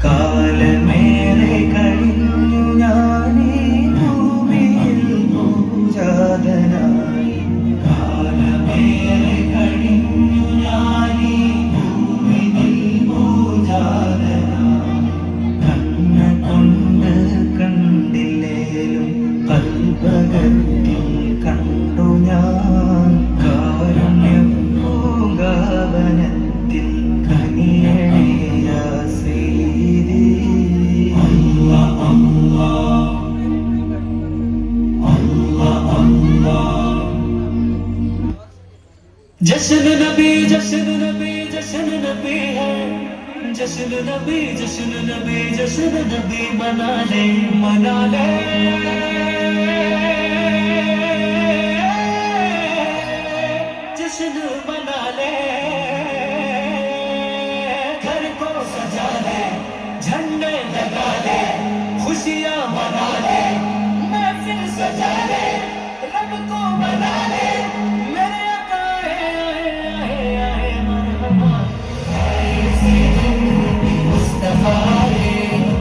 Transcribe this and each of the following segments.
കാലമേറെ കഴിഞ്ഞു ഞാനീ ഭൂമിയിൽ പൂജാതനായി. കാലമേറെ കഴിഞ്ഞു ഞാനീ ഭൂമിയിൽ പൂജാതനായി. കണ്ണുകൊണ്ട് കണ്ടില്ലേലും കൽപകത്തിൽ കണ്ടു ഞാൻ. കാരുണ്യം പൂങ്കാവനത്തിൽ കനിയണേയ സീതി. അല്ലാഹ് അല്ലാഹ് അല്ലാഹ് അല്ലാഹ്. जश्न नबी जश्न नबी जश्न नबी है. जश्न नबी जश्न नबी जश्न नबी मना ले मना ले. जश्न मना ले, घर को सजा ले, झंडे लगा ले, खुशियां मना ले, महफिल सजा ले, रब को मना ले. मेरे आका आए आए मरहबा मुस्तफा रे.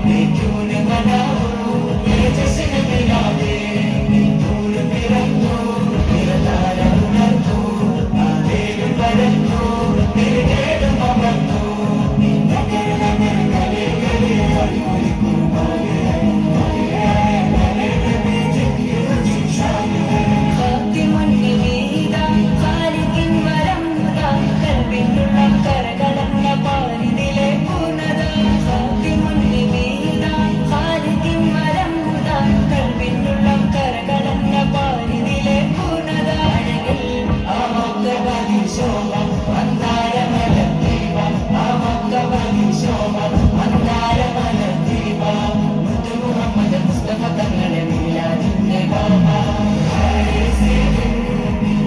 मैं क्यों न मनाऊं ये जश्न मिलादे. दूर मेरा तो मेरा तारा उमर तो आदेर परम तो मेरे डेढ़ ममन तो नगर नगर गले गले हरी हरी कुर्बानी है. मेरे नबी जिनकी रजी शान है. ഖാത്തിമുൻ നബീദ ഖാലിഖിൻ വരംദ കൽബിനുള്ള കരകളന്ന പാരിതിലെ പൂർണ്ണത. ഖാത്തിമുൻ നബീദ ഖാലിഖിൻ വരംദ കൽബിനുള്ള കരകളന്ന പാരിതിലെ പൂർണ്ണത. അഴകിൽ ആ മക്കബലി ശോഭ മന്ദാരമല ദീപ. ആ മക്കബലി ശോഭ മന്ദാരമല ദീപ. മുത്ത് മുഹമ്മദ് മുസ്തഫ തങ്ങളെ മീലാദിന്റെ ബാബ.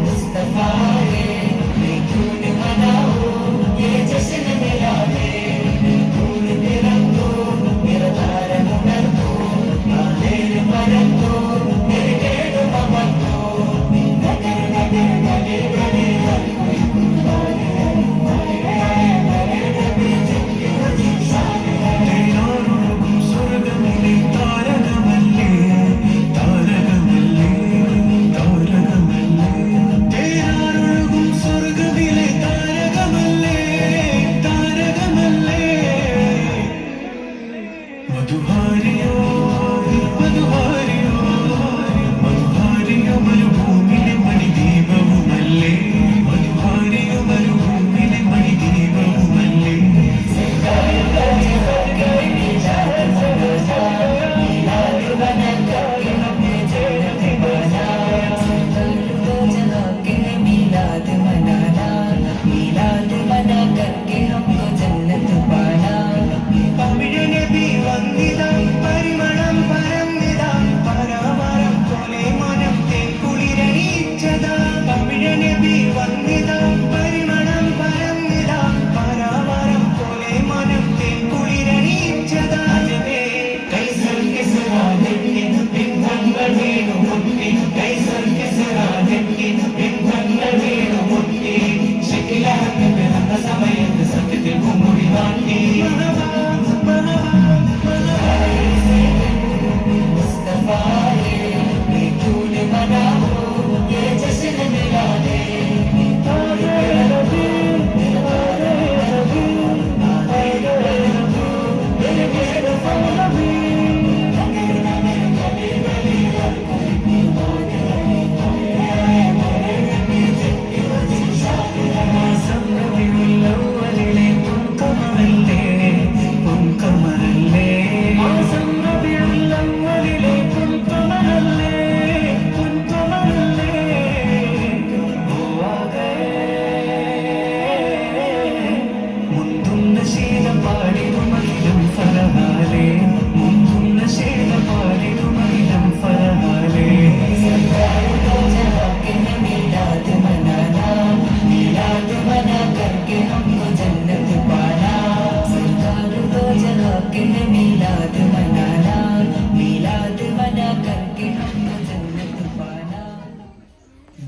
मुस्तफा रे मैं क्यों न मनाऊं ये जश्न मिलादे. दूर मेरा तो मेरा तारा उमर तो आदेर परम तो मेरे डेढ़ ममन तो नगर नगर गले गले हरी हरी कुर्बानी है. मेरे नबी जिनकी रजी शान है. तेरारुगुम स्वर्गमिले तारकमल्ले तारकमल्ले तारकमल्ले. तेरारुगुम स्वर्गमिले तारकमल्ले तारकमल्ले. മധുഹാരിയോ മധുഹാരിയോ മധുഹാരിയോ മരുഭൂമിലെ മണിദീപവുമല്ലേ. മധുഹാരിയോ മരുഭൂമിലെ മണിദീപവുമല്ലേ. मिलाद मनाना मिलाद मना करके हमको जन्नत पाना. പവിഴ നബി വന്നിതാ പരിമളം പരന്നിതാ. പരാമരം പോലെ മനം തേൻകുളിരണിയിച്ചതാ. പവിഴ നബി വന്നിതാ പരിമളം പരന്നിതാ. പരാമരം പോലെ മനം തേൻകുളിരണിയിച്ചതാ. കൈസർ കിസ്റാ നെറ്റി ബിംബങ്ങൾ വീണു മുട്ടി. കൈസർ കിസ്റാ നെറ്റി ബിംബങ്ങൾ വീണു മുട്ടി. ശിഖിലഹത്ത് പിറന്ന സമയത്ത് സത്യത്തിൽ കുമ്മുടി മാറ്റി. मुस्तफा रे मैं क्यों न मनाऊं ये जश्न मिलादे. दूर मेरा तो मेरा तारा उमर तो आदेर परम तो मेरे डेढ़ ममन तो नगर नगर गले गले हरी हरी कुर्बानी है. मेरे नबी जिनकी रजी शान है. മാസം റബീഉൽ അവ്വലിലെ പൊൻകമറല്ലേ പൊൻകമറല്ലേ. മാസം റബീഉൽ അവ്വലിലെ പൊൻകമറല്ലേ പൊൻകമറല്ലേ. ഓ ആഗേ മുന്തുന്ന ശീലം പാടിടുമകിലും ഫറഹാലേ. മുന്തുന്ന ശീലം പാടിടുമകിലും ഫറഹാലേ. मिलाद मनाना मिलाद मना करके हमको जन्नत पाना. सरकार दो जगह के मिलाद मनाना मिलाद मना करके हमको जन्नत पाना.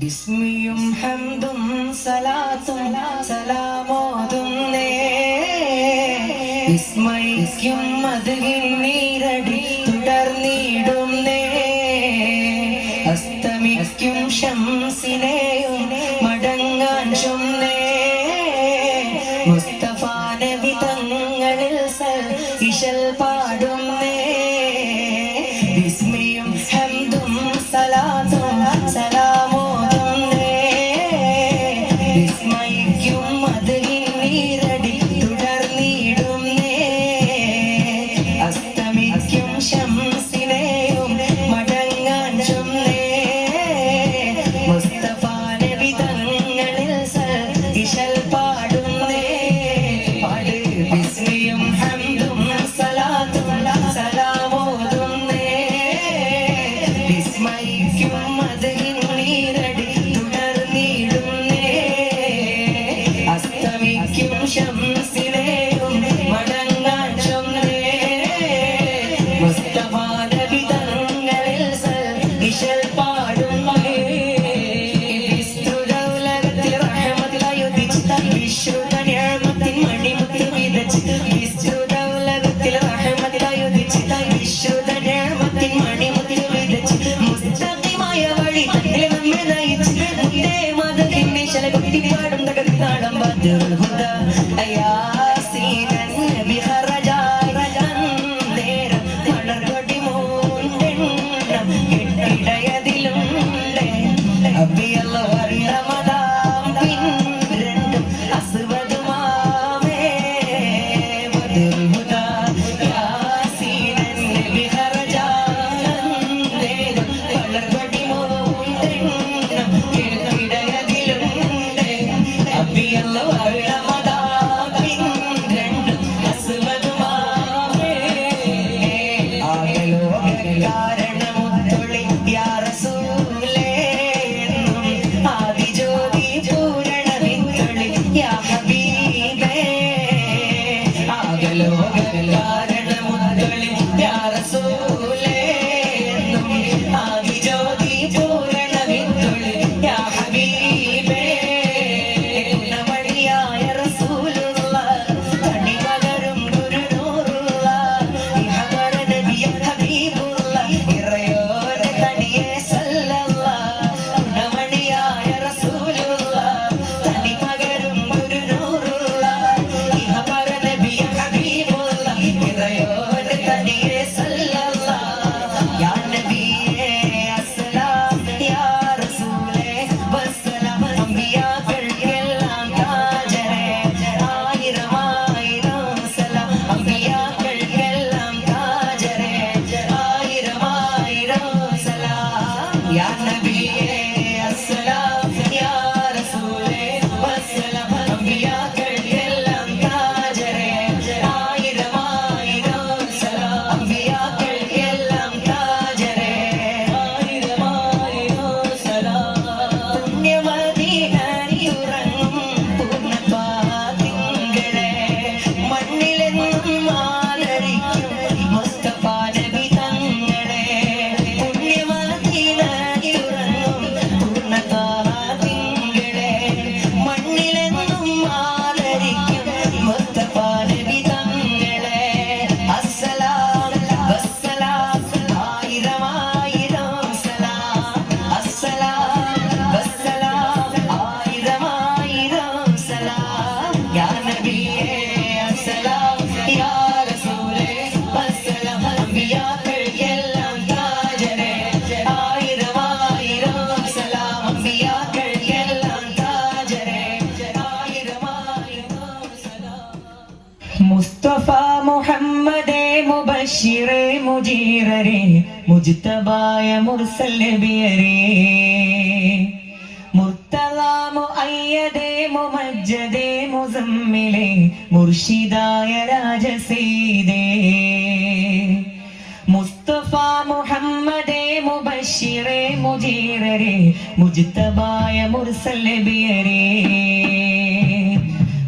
ബിസ്മിയും ഹംദും സലാത്തും സലാമോതുന്നേ വിസ്മയിക്കും മധുവിൻ നീരടി തുടർന്നിടുന്നേ അസ്തമിക്കും ശംസിനെയും മടങ്ങാൻ ചൊന്നേ മുസ്തഫ നബി തങ്ങളിൽ ഇശൽ പാടുന്നേ വിസ്മയും ഹംദും സലാത്തും സലാമോതുന്നേ വിസ്മയിക്കും മധുവിൻ നീരടി തുടർന്നിടുന്നേ അസ്തമിക്കും ശംസിനെയും മടങ്ങാൻ ചൊന്നേ മുസ്തഫ നബി തങ്ങളിൽ ഇശൽ പാടുന്നേ പാട് വിസ്മയും ഹംദും സലാത്തും സലാമോതുന്നേ വിസ്മയിക്കും മധുവിൻ നീരടി തുടർന്നിടുന്നേ അസ്തമിക്കും ശംസിനെയും മടങ്ങാൻ ചൊന്നേ മുസ്തഫ നബി തങ്ങളിൽ ഇശൽ പാടുന്നേ വിസ്തൃത ഉലകത്തിൽ റഹ്മത്തായി ഉദിച്ച വിശ്രുത നിഅമത്തിൻ മണിമുത്ത് വിതച്ച് വിസ്തൃത ഉലകത്തിൽ റഹ്മത്തായി ഉദിച്ച വിശ്രുത നിഅമത്തിൻ മണിമുത്ത് വിതച്ച് മുസ്തഖിമായ വഴി തന്നിൽ നമ്മെ നയിച്ച് മുത്തേ മദഹിൻ നിശല കുത്തി പാടും തകതി താളം ബദറുൽ ഹുദ യാസീനൻ നബി ഖറജായി അന്തേരം മലർകൊടി മൂണ്ടെണ്ണം കെട്ടിടയതിലുണ്ട് അബിയല്ല വർണ്ണമതാം പിൻ രണ്ടും അസ്വദുമാമേ ബദറുൽ ഹുദ യാസീനൻ നബി ഖറജായി അന്തേരം മലർകൊടി മൂണ്ടെണ്ണം കെട്ടിടയതിലുണ്ട് അബിയല്ല വർണ്ണമതാം പിൻ രണ്ടും അസ്വദുമാമേ ആകലോ കാരണമുത്തൊളി യാ റസൂലേ എന്നും ആദിജ്യോതി പൂരണ വിത്തൊളി യാ ഹബീബേ ആകലോ കാരണമുത്തൊളി യാ റസൂലേ എന്നും ആദിജ്യോതി പൂരണ വിത്തൊളി യാ ഹബീബേ ഗുണമണിയായ റസൂലുള്ള തണി പകരും ഗുരുനൂറുള്ള ഇഹബറ നബിയ ഹബീബുള്ള ഇറയോര തനിയെ സല്ലല്ല ഗുണമണിയായ റസൂലുള്ള തണി പകരും ഗുരുനൂറുള്ള ഇഹബറ നബിയ ഹബീബുള്ള ഇറയോര തനിയെ സല്ലല്ല യാ നബിയേ അസ്സലാം യാ റസൂലേ വസ്സലാം അംബിയാക്കൾക്കെല്ലാം താജരേ ആയിരം ആയിരം സലാം അംബിയാക്കൾക്കെല്ലാം താജരേ ആയിരം ആയിരം സലാം യാ നബിയേ അസ്സലാം യാ റസൂലേ വസ്സലാം അംബിയാക്കൾക്കെല്ലാം താജരേ ആയിരം ആയിരം സലാം അംബിയാക്കൾക്കെല്ലാം താജരേ ആയിരം ആയിരം സലാം പുണ്യമദീനയിലുറങ്ങും പൂർണ്ണപാതിങ്കളെ മണ്ണിലെന്നും ആദരിക്കും മുസ്തഫ നബി തങ്ങളെ പുണ്യമദീനയിലുറങ്ങും പൂർണ്ണപാതിങ്കളെ മണ്ണിലെന്നും ആദരിക്കും മുസ്തഫ നബി തങ്ങളെ അസ്സലാം വസ്സലാം ആയിരം ആയിരം സലാം അസ്സലാം വസ്സലാം ആയിരം ആയിരം സലാം യാ നബിയേ അസ്സലാം യാ റസൂലേ വസ്സലാം അംബിയാക്കൾക്കെല്ലാം താജരേ ആയിരം ആയിരം സലാം അംബിയാക്കൾക്കെല്ലാം താജരേ ആയിരം ആയിരം സലാം മുസ്തഫ മുഹമ്മദേ മുബശ്ശിറേ മുജീറരേ മുജ്തബായ മുർസൽ നബിയരേ മുർത്തള മുഅയ്യദേ മുമജ്ജദേ മുസമ്മിലേ മുർഷിദായ രാജസീദേ മുസ്തഫ മുഹമ്മദേ മുബശ്ശിറേ മുജീറരേ മുജ്തബായ മുർസൽ നബിയരേ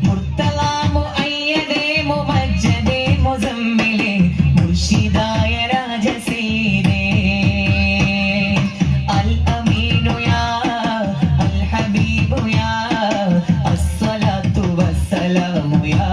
മുർത്തള മുഅയ്യദേ മുമജ്ജദേ മുസമ്മിലേ മുർഷിദായ രാജസീദേ അൽ അമീനു യാ അൽ ഹബീബു യാ അസ്സലാത്തു വസ്സലാമു യാ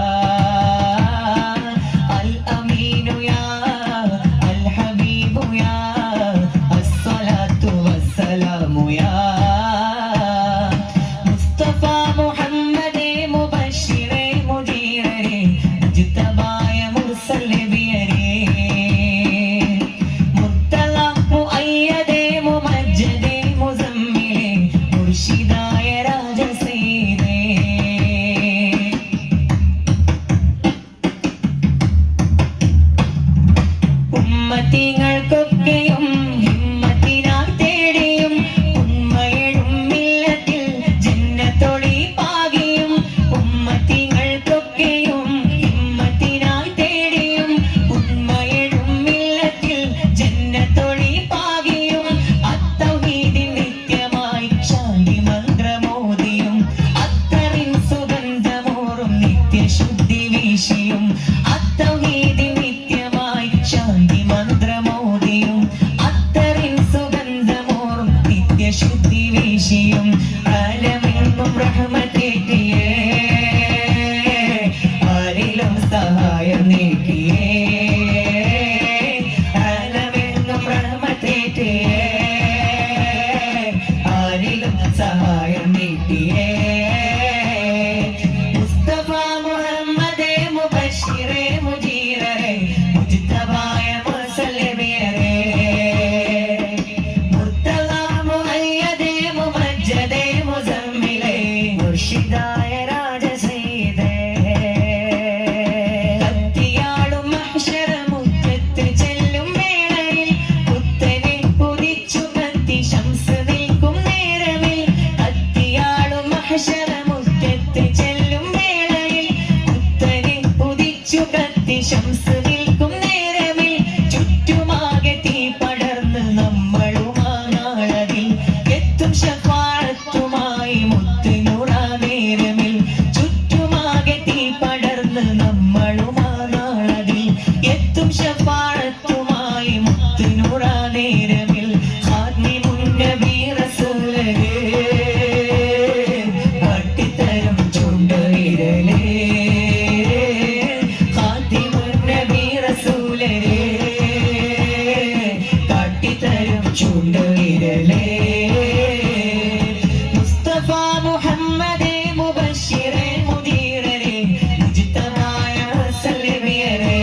ഉമ്മത്തിങ്ങൾക്കൊക്കെയും ഹിമ്മത്തിനായി തേടിയും ഉമ്മയെഴും മില്ലത്തിൽ ജന്നത്തൊളി പാകിയും ഉമ്മത്തിങ്ങൾക്കൊക്കെയും ഹിമ്മത്തിനായി തേടിയും ഉമ്മയെഴും മില്ലത്തിൽ ജന്നത്തൊളി പാകിയും അത്തൗഹീദിൻ നിത്യമായി ശാന്തി മന്ത്രമോദിയും അത്തറിൻ സുഗന്ധമോറും നിത്യശുദ്ധി വീശിയും അത്തൗഹീദിൻ നിത്യമായി ശാന്തി മന്ത്രമോദിയും അത്തറിൻ സുഗന്ധമോറും നിത്യശുദ്ധി വീശിയും ആലമെങ്ങും റഹ്മത്തേറ്റിയേ ആരിലും സഹായം നീക്കിയേ ആലമെങ്ങും റഹ്മത്തേറ്റിയേ ആരിലും സഹായം നീക്കിയേ മുസ്തഫ മുഹമ്മദേ മുബശ്ശിറേ മുജീറേ മുജ്തബായ മുസല്ലിമിയരേ മുർത്തള മുഅയ്യദേ മുമജ്ജദേ മുസമ്മിലേ മുർഷിദായ രാജസയ്യിദേ കത്തിയാളും മഹ്ശറ മുറ്റത്ത് ചെല്ലും വേളയിൽ കുത്തനെ ഉദിച്ചു കത്തി ശംസ് നിൽക്കും നേരമിൽ കത്തിയാളും മഹ്ശറ മുറ്റത്ത് ചെല്ലും വേളയിൽ കുത്തനെ ഉദിച്ചു കത്തി ശംസ് നിൽക്കും നേരമിൽ ചുറ്റുമാകെ തീ പടർന്ന് നമ്മളുമാനാളതിൽ എത്തും ശഫാഅത്തുമായി മുത്തുനൂറാ നേരമിൽ ചുറ്റുമാകെ തീ പടർന്ന് നമ്മളുമാനാളതിൽ എത്തും ശഫാഅത്തുമായി മുത്തുനൂറാ നേരമിൽ ഖാതിമുൻ നബി റസൂലേ കാട്ടിത്തരും ചുണ്ടുവിരലേ ഖാതിമുൻ നബി റസൂലേ കാട്ടിത്തരും ചുണ്ടുവിരലേ മുസ്തഫ മുഹമ്മദേ മുബശ്ശിറേ മുദീറേ മുജ്തബായ മുസല്ലിമിയരേ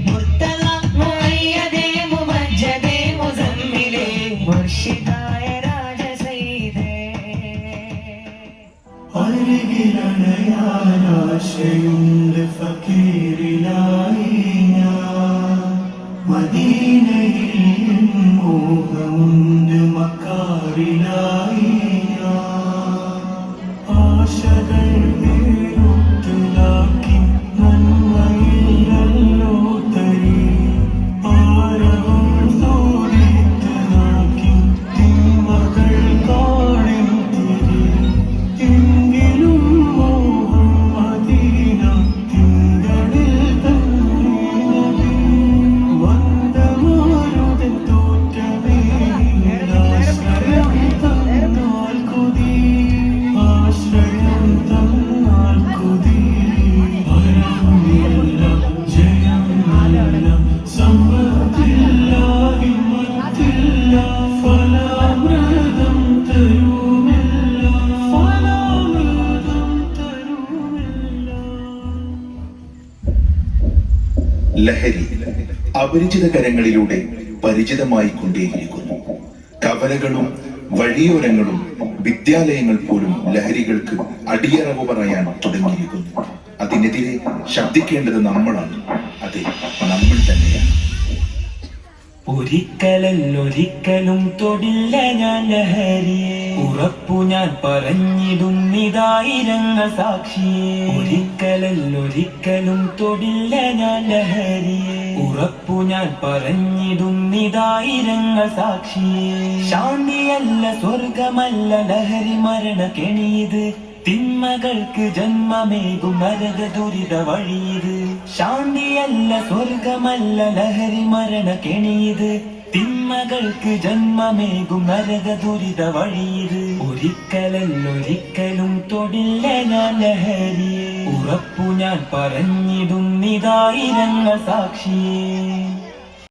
മുർത്തള മുഅയ്യദേ മുമജ്ജദേ മുസമ്മിലേ മുർഷിദായ രാജസയ്യിദേ അരികിലണയാനാശയുണ്ട് ഫക്കീറിലായി ഞാൻ മദീനയിൽ മോഹമുണ്ട് മക്കാറിലായി ഞാൻ ആശകൾ പേരുത്തലാക്കി നന്മയിലല്ലോ തരി ആരവം തോടിത്തനാക്കി തിന്മകൾ കാണും തിരി എങ്കിലും മോഹം മദീന തിങ്കളിൽ തന്നെ വന്ദമാരുതൻ തോറ്റമേ ആശ്രയം തന്നാൽ കൊതി ആശ്രയം തന്നാൽ കൊതി ഭയമില്ല ജയമില്ല സമ്പത്തില്ല ഹിമ്മത്തില്ല ഫലാമൃതം തരുമില്ല ഫലാമൃതം തരുമില്ല. ലഹരി അപരിചിത കരങ്ങളിലൂടെ പരിചിതമായി കൊണ്ടേയിരിക്കുന്നു. കവലകളും വഴിയോരങ്ങളും വിദ്യാലയങ്ങൾ പോലും ലഹരികൾക്ക് അടിയറവ് പറയാൻ തുടങ്ങിയിരിക്കുന്നു. അതിനെതിരെ ശബ്ദിക്കേണ്ടത് നമ്മളാണ്. അതെ, നമ്മൾ തന്നെയാണ്. ഒരിക്കലും തൊടില്ല ഞാൻ ലഹരിയെ, ഉറപ്പു ഞാൻ പറഞ്ഞിടുന്നിതായിരങ്ങൾ സാക്ഷിയെ. ഒരിക്കലും തൊടില്ല ഞാൻ ലഹരിയെ, ഉറപ്പു ഞാൻ പറഞ്ഞിടുന്നിതായിരങ്ങൾ സാക്ഷിയെ. ശാന്തിയല്ല സ്വർഗമല്ല ലഹരി മരണ കെണിയത്, തിന്മകൾക്ക് ജന്മമേകും നരക ദുരിത വഴിയത്. ശാന്തിയല്ല സ്വർഗമല്ല ലഹരി മരണ കെണിയത്, തിന്മകൾക്ക് ജന്മമേകും നരക ദുരിത വഴിയത്. ഒരിക്കലും തൊടില്ല ഞാൻ ലഹരിയെ, ഉറപ്പു ഞാൻ പറഞ്ഞിടുന്നിതായിരങ്ങൾ സാക്ഷിയെ.